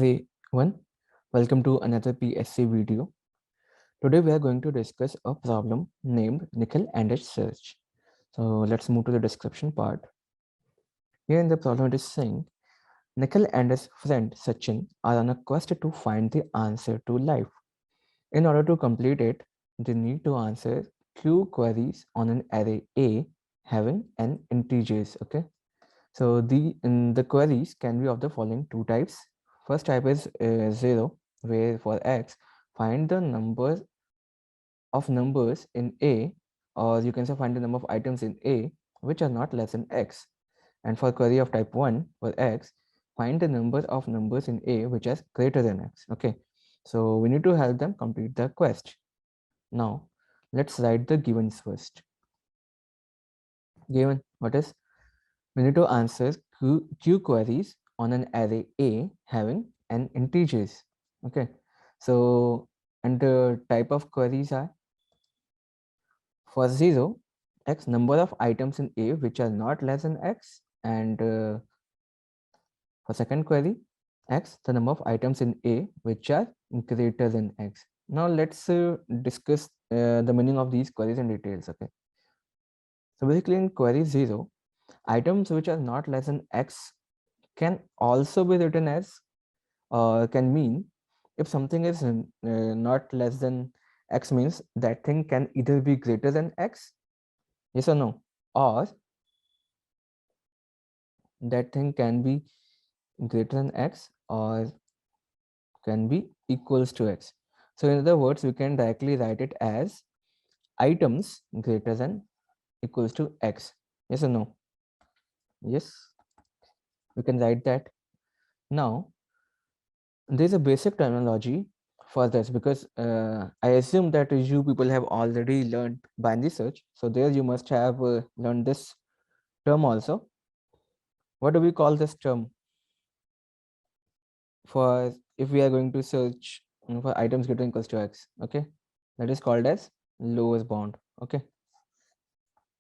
everyone, welcome to another PSC video. Today we are going to discuss a problem named Nikhil and its search. So let's move to the description part. Here in the problem it is saying Nikhil and his friend Sachin are on a quest to find the answer to life. In order to complete it, they need to answer Q queries on an array A having n integers. Okay. So the queries can be of the following two types. First type is 0, where for x, find the number of numbers in A, or you can say find the number of items in A which are not less than x. And for query of type 1 for x, find the number of numbers in A which is greater than x. Okay, so we need to help them complete the quest. Now, let's write the givens first. Given what is, we need to answer Q queries on an array A having n integers. Okay, so and the type of queries are for 0, x number of items in A which are not less than x, and for second query, x the number of items in A which are greater than x. Now let's discuss the meaning of these queries in details. Okay, so basically in query 0, items which are not less than x can also be written as, can mean, if something is not less than x, means that thing can either be greater than x, yes or no, or that thing can be greater than x or can be equals to x. So in other words, we can directly write it as items greater than equals to x, yes or no? Yes, we can write that. Now there's a basic terminology for this, because I assume that you people have already learned binary search. So there you must have learned this term also. What do we call this term for if we are going to search for items greater than equals to x? Okay, that is called as lowest bound. Okay,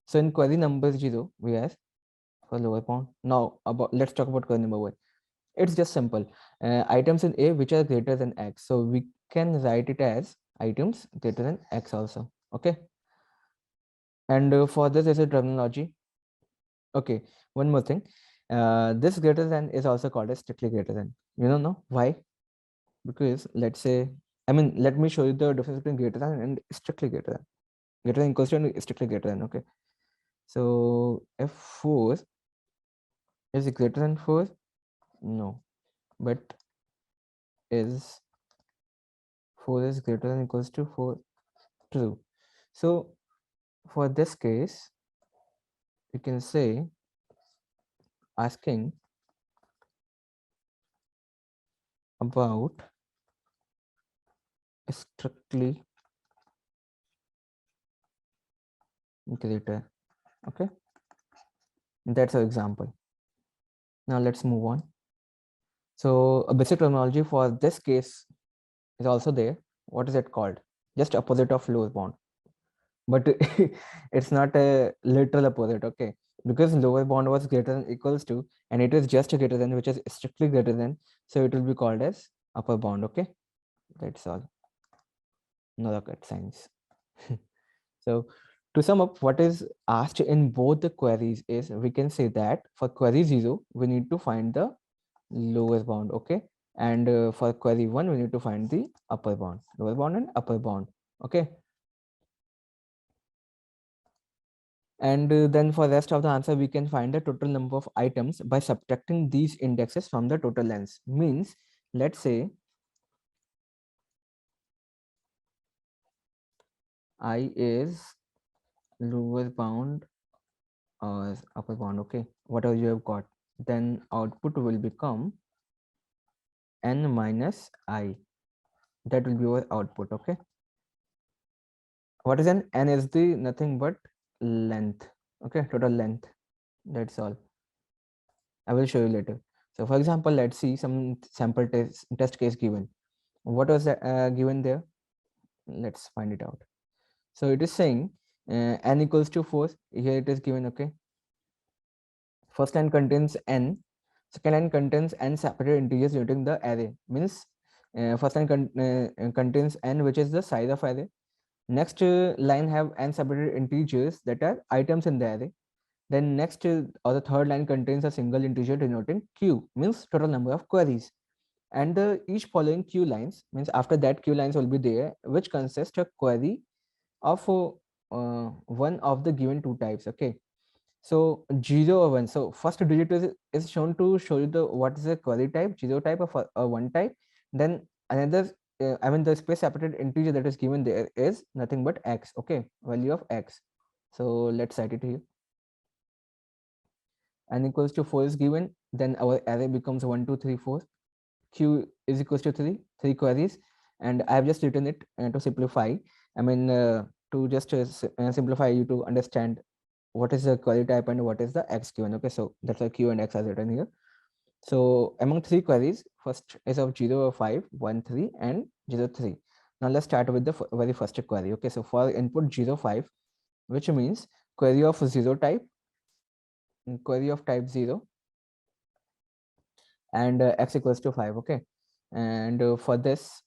so in query number 0 we have for lowest bound. Now let's talk about query number 1. It's just simple. Items in A which are greater than x. So we can write it as items greater than x also. Okay. And for this is a terminology. Okay. One more thing. This greater than is also called as strictly greater than. You don't know why? Because let's say, let me show you the difference between greater than and strictly greater than. Greater than equals to and strictly greater than. Okay. So if 4 is greater than 4, no, but is 4 is greater than equals to 4, true. So for this case, you can say asking about strictly greater. Okay, that's our example. Now let's move on. So a basic terminology for this case is also there. What is it called? Just opposite of lowest bound, but it's not a literal opposite. Okay, because lower bound was greater than equals to, and it is just a greater than, which is strictly greater than, so it will be called as upper bound. Okay, that's all. No rocket science. So to sum up, what is asked in both the queries is, we can say that for query 0 we need to find the lowest bound. Okay, and for query 1 we need to find the upper bound, lower bound and upper bound. Okay, and then for rest of the answer we can find the total number of items by subtracting these indexes from the total lengths. Means, let's say I is lower bound or upper bound. Okay, whatever you have got, then output will become n minus I. That will be our output. Okay, what is n? N is the nothing but length. Okay, total length. That's all. I will show you later. So for example, let's see some sample test case given. What was given there? Let's find it out. So it is saying n equals to 4. Here it is given. Okay, first line contains n, Second line contains n separated integers denoting the array. Means first line contains n, which is the size of array. Next line have n separated integers that are items in the array. Then next or the third line contains a single integer denoting q, means total number of queries. And the each following q lines, means after that q lines will be there, which consist a query of one of the given two types. Okay, so 0 or 1. So first digit is shown to show you the what is the query type, 0 type or a 1 type. Then another I mean the space separated integer that is given there is nothing but x. Okay, value of x. So let's write it here. N equals to 4 is given, then our array becomes 1 2 3 4. Q is equals to 3 queries, and I have just written it to simplify. I mean to just simplify you to understand what is the query type and what is the x given. Okay, so that's why q and x are written here. So among 3 queries, first is of 0 5 1 3 and 0 3. Now let's start with the very first query. Okay, so for input 0 5, which means query of 0 type, query of type 0, and x equals to 5. Okay, and for this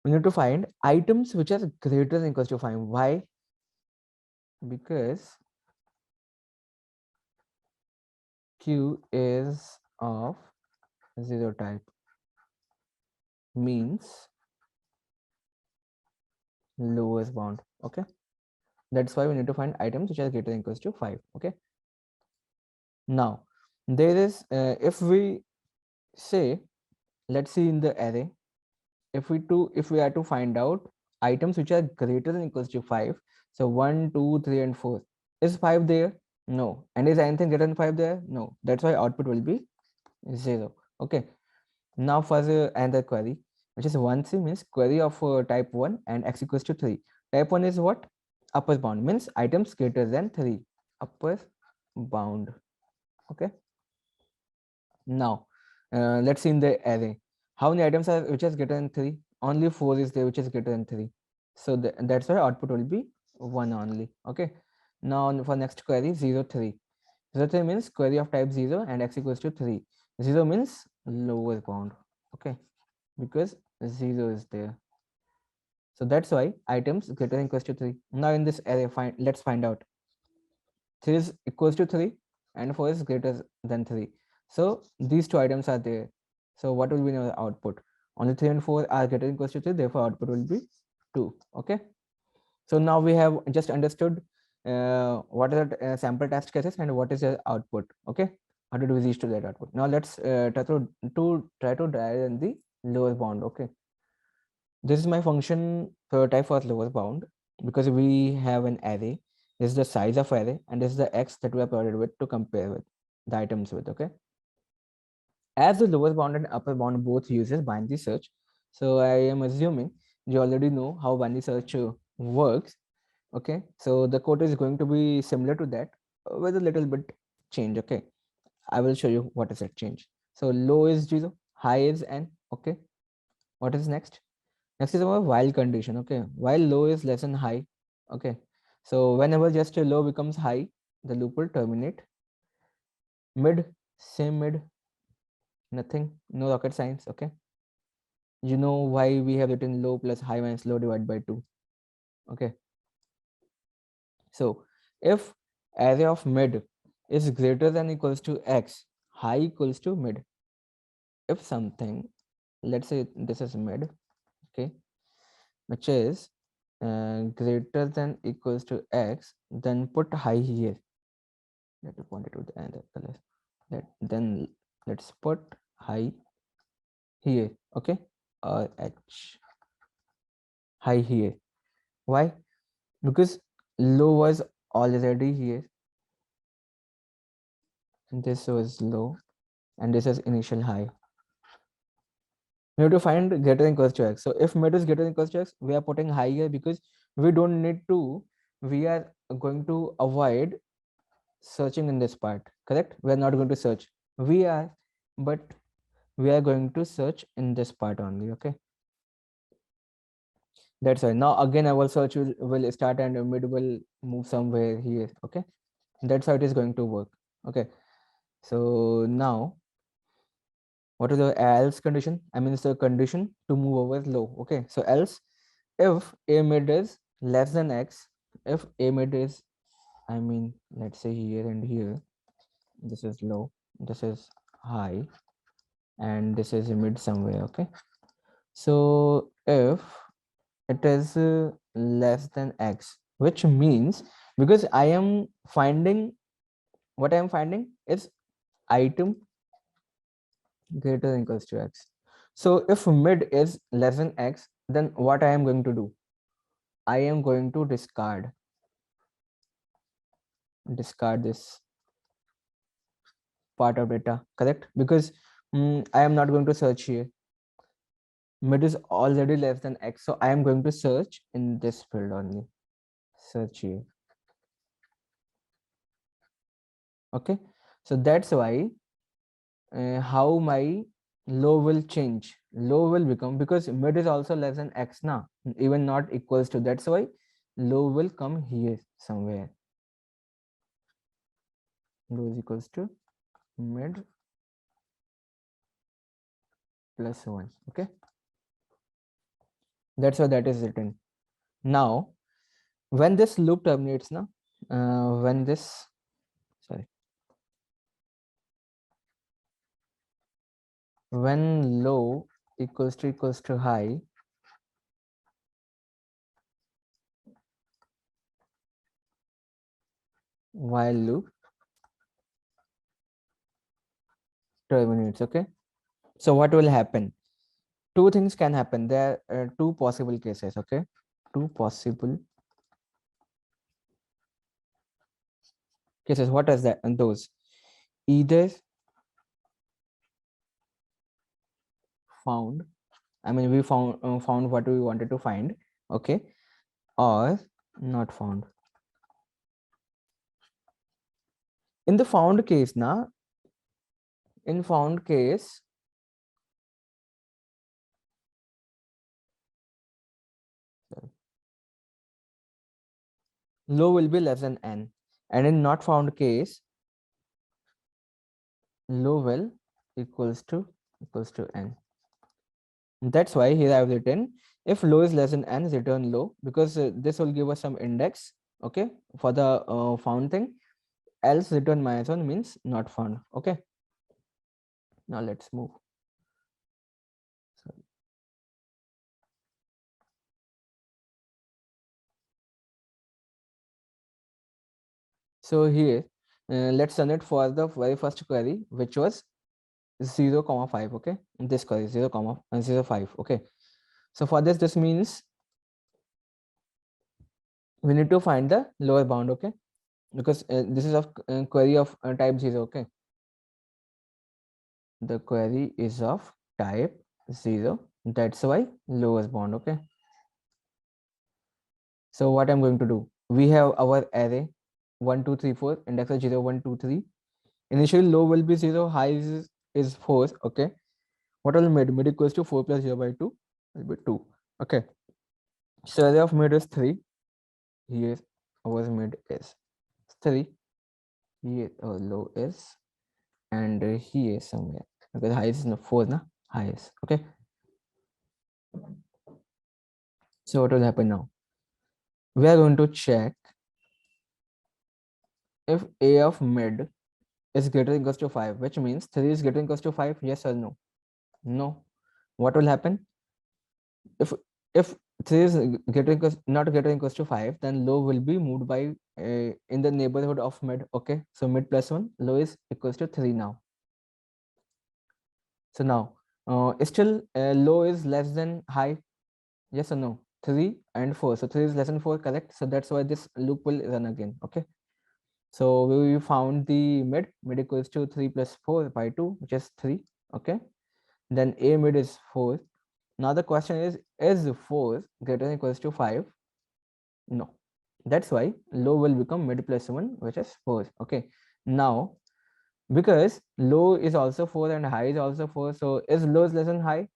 we need to find items which are greater than equals to 5. Why? Because q is of 0 type, means lowest bound. Okay, that's why we need to find items which are greater than equals to 5. Okay, now there is if we say, let's see in the array, if we are to find out items which are greater than equals to 5, so 1 2 3 and 4, is 5 there? No. And is anything greater than 5 there? No. That's why output will be 0. Okay, now for another query, which is 1c, means query of type 1 and x equals to 3. Type 1 is what? Upper bound, means items greater than 3, upper bound. Okay, now let's see in the array how many items are which is greater than 3. Only 4 is there which is greater than 3, so that's why output will be 1 only. Okay, now for next query 0 3. 0 3 means query of type 0 and x equals to 3. 0 means lower bound. Okay, because 0 is there, so that's why items greater than equals to 3. Now in this array, let's find out 3 is equals to 3 and 4 is greater than 3. So these two items are there. So what will be our output? Only 3 and 4 are greater than equals to 3, therefore output will be 2. Okay, so now we have just understood what are the sample test cases and what is the output. Okay, how did we reach to that output? Now let's try to diagram the lower bound. Okay, this is my function prototype for lower bound, because we have an array. This is the size of array and this is the x that we are provided with to compare with the items with. Okay, as the lower bound and upper bound both uses binary search, so I am assuming you already know how binary search works. Okay, so the code is going to be similar to that with a little bit change. Okay, I will show you what is that change. So low is 0, high is n. Okay, what is next? Next is our while condition. Okay, while low is less than high. Okay, so whenever just a low becomes high, the loop will terminate. Mid, same mid, nothing, no rocket science. Okay, you know why we have written low plus high minus low divided by 2. Okay, so if array of mid is greater than equals to x, high equals to mid. If something, let's say this is mid, okay, which is greater than equals to x, then put high here. Let me point it to the other color. Then let's put high here. Okay, or h, high here. Why? Because low was already here, and this was low, and this is initial high. We have to find greater than equals to x. So if mid is greater than equals to x, we are putting high here because we don't need to. We are going to avoid searching in this part. Correct? We are not going to search. But we are going to search in this part only. Okay. That's why now again our search will start and mid will move somewhere here. Okay. That's how it is going to work. Okay. So now, what is the else condition? I mean, it's a condition to move over low. Okay, so else, if a mid is less than x, if a mid is, I mean, let's say here and here, this is low, this is high, and this is mid somewhere. Okay, so if it is less than x, which means, because I am finding, what I am finding is item greater than equals to x. So if mid is less than x, then what I am going to do? I am going to discard this part of data, correct? Because I am not going to search here. Mid is already less than x, so I am going to search in this field only. Search here. Okay, so that's why how my low will change. Low will become, because mid is also less than x now, even not equals to. That's why low will come here somewhere. Low is equals to mid plus 1. Okay, that's why that is written. Now when this loop terminates now, when this, sorry, when low equals to high, while loop terminates. Okay, so what will happen? Two things can happen. There are two possible cases. Okay, two possible cases. What is that? And those, either found, I mean, we found what we wanted to find. Okay, or not found. In the found case now, in found case, low will be less than n, and in not found case, low will equals to n. That's why here I have written, if low is less than n, return low, because this will give us some index. Okay, for the found thing. Else return -1 means not found. Okay, now let's move. So here, let's run it for the very first query, which was 0, 5. Okay, this query 0, 0, 5. Okay, so for this means we need to find the lower bound. Okay, because this is of query of type 0. Okay, the query is of type 0. That's why lowest bound. Okay, so what I'm going to do, we have our array 1 2 3 4, index of 0 1 2 3. Initially low will be 0, high is 4. Okay, what will mid equals to 4 plus 0 by 2 will be 2. Okay, so array of mid is 3. Here our mid is 3. Here our low is, and here somewhere, because high is 4 na, highest. Okay, so what will happen now? We are going to check if a of mid is greater than equals to 5, which means 3 is greater than equals to 5. Yes or no? No. What will happen? If 3 is greater equals, not greater than equals to 5, then low will be moved by in the neighborhood of mid. Okay, so mid plus 1, low is equals to 3 now. So now still low is less than high. Yes or no? 3 and 4. So 3 is less than 4, correct? So that's why this loop will run again. Okay, so we found the mid equals to 3 plus 4 by 2, which is 3. Okay, then a mid is 4. Now the question is 4 greater than equals to 5? No. That's why low will become mid plus 1, which is 4. Okay, now because low is also 4 and high is also 4, so is low is less than high?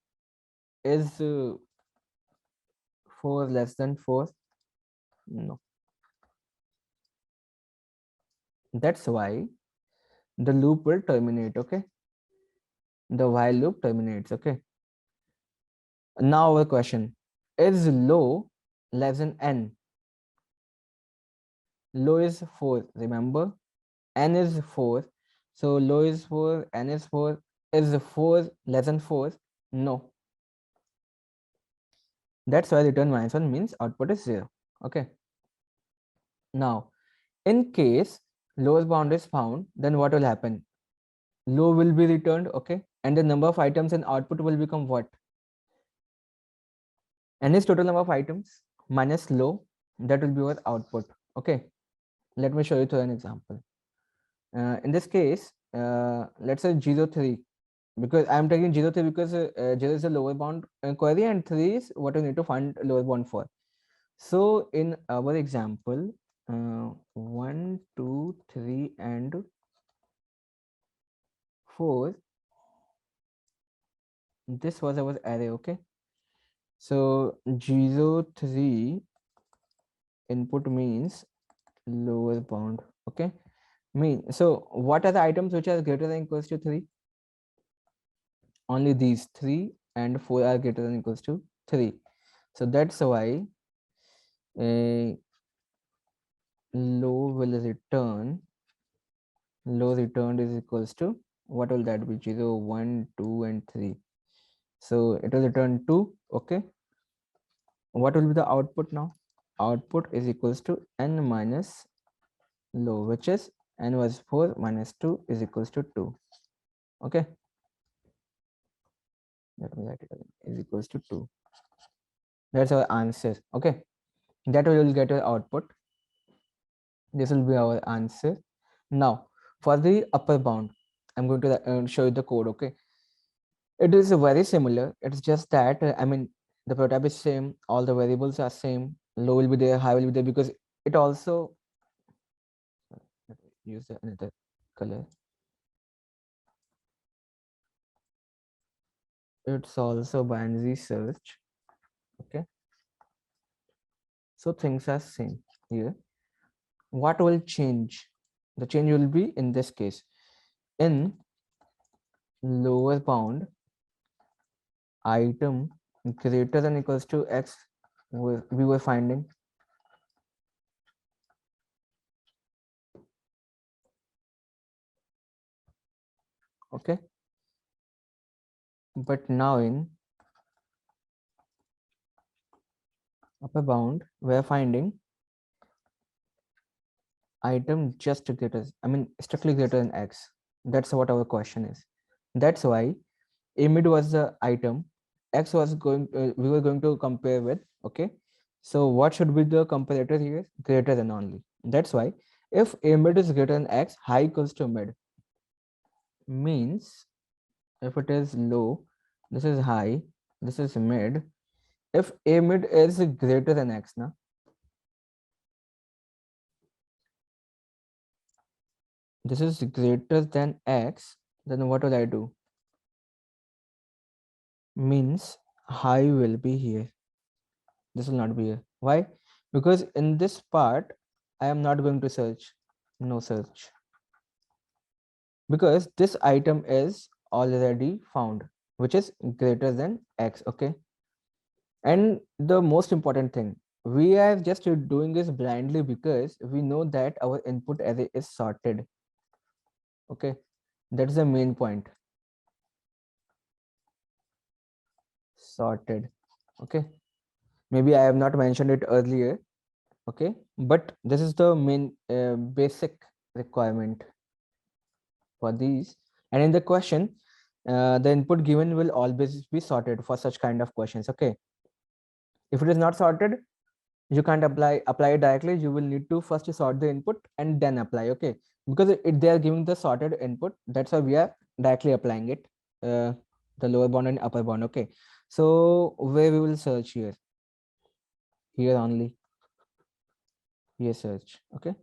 Is 4 less than 4? No. That's why the loop will terminate. Okay, the while loop terminates. Okay, now our question is low less than n. Low is 4, remember, n is 4, so low is 4, n is 4. Is 4 less than 4? No. That's why return -1 means output is 0. Okay, now in case lowest bound is found, then what will happen? Low will be returned. Okay, and the number of items in output will become what? N is total number of items minus low, that will be our output. Okay, let me show you through an example. In this case, let's say 0, 3, because I'm taking 0, 3 because 0 is the lower bound query and 3 is what we need to find lower bound for. So in our example, 1, 2, 3 and 4, this was our array. Okay, so 0, 3 input means lower bound. Okay, so what are the items which are greater than equals to 3? Only these 3 and 4 are greater than equals to 3. So that's why a low will return, low returned is equals to, what will that be? 0, 1, 2 and 3. So it will return 2. Okay, what will be the output now? Output is equals to n minus low, which is n was 4 minus 2 is equals to 2. Okay, let me write it again, is equals to 2. That's our answer. Okay, that we will get our output. This will be our answer. Now for the upper bound, I'm going to show you the code. Okay, it is very similar. It's just that I mean the prototype is same, all the variables are same. Low will be there, high will be there, because it also use another color. It's also binary search. Okay, so things are same here. What will change? The change will be in this case, in lower bound, item greater than equals to x we were finding. Okay, but now in upper bound we are finding item just greater, I mean strictly greater than x. That's what our question is. That's why imid was the item, x was going we were going to compare with. Okay, so what should be the comparator here? Greater than only. That's why if imid is greater than x, high equals to mid, means if it is low, this is high, this is mid. If a mid is greater than x, now this is greater than x, then what will I do? Means high will be here, this will not be here. Why? Because in this part I am not going to search, no search, because this item is already found, which is greater than x. Okay, and the most important thing, we are just doing this blindly because we know that our input array is sorted. Okay, that's the main point, sorted. Okay, maybe I have not mentioned it earlier. Okay, but this is the main basic requirement for these. And in the question, the input given will always be sorted for such kind of questions. Okay, if it is not sorted, you can't apply it directly. You will need to first sort the input and then apply. Okay, because they are giving the sorted input, that's why we are directly applying it, the lower bound and upper bound. Okay, so where we will search here? Here only, here search. Okay,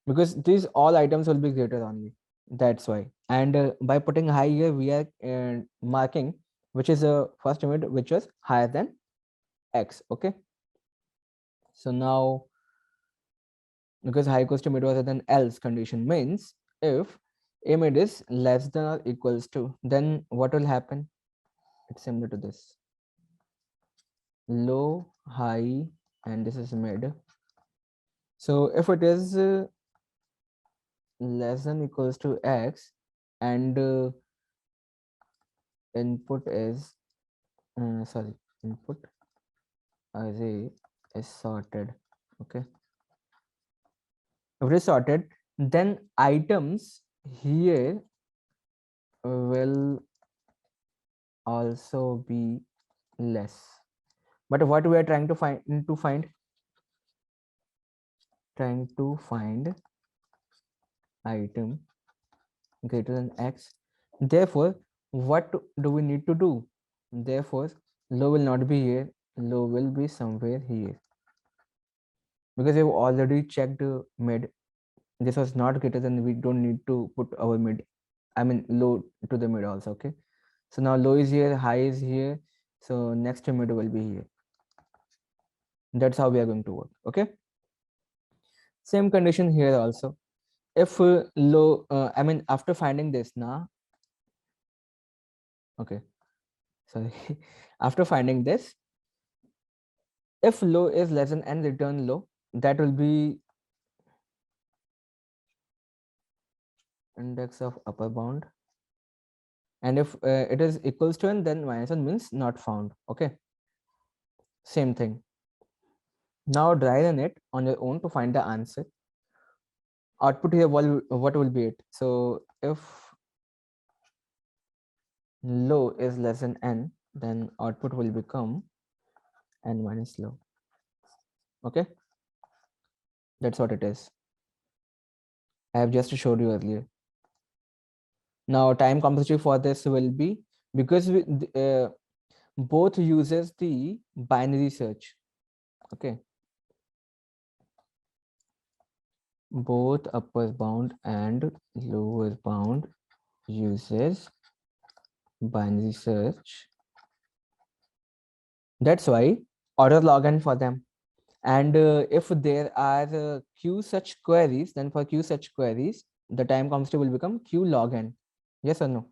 because these all items will be greater only, that's why. And by putting high here, we are marking which is a first image which was higher than x. Okay, so now because high equals to mid was an else condition means if a mid is less than or equals to, then what will happen? It's similar to this: low, high, and this is mid. So if it is less than equals to x and input is sorry, input array is sorted. Okay, if it is sorted, then items here will also be less. But what we are trying to find item greater than x. Therefore, what do we need to do? Therefore, low will not be here, low will be somewhere here, because we've already checked mid. This was not greater than, we don't need to put our mid, I mean low to the mid also. Okay, so now low is here, high is here, so next to mid will be here. That's how we are going to work. Okay, same condition here also. If low I mean after finding this now, okay, sorry, after finding this, if low is less than n, return low. That will be index of upper bound, and if it is equals to n, then minus n means not found. Okay, same thing. Now try run it on your own to find the answer. Output here, what will be it? So if low is less than n, then output will become n minus low. Okay, that's what it is. I have just showed you earlier. Now time complexity for this will be, because both uses the binary search. Okay, both upper bound and lower bound uses binary search. That's why order log n for them. And if there are q such queries, then for q such queries, the time complexity will become q log n. Yes or no?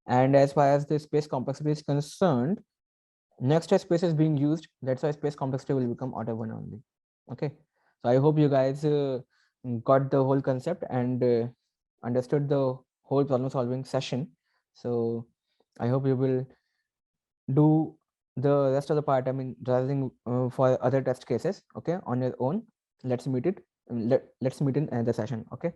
And as far as the space complexity is concerned, next space is being used. That's why space complexity will become order 1 only. Okay, so I hope you guys got the whole concept and understood the whole problem solving session. So I hope you will do the rest of the part, I mean driving for other test cases, okay, on your own. Let's meet it let's meet in another session. Okay.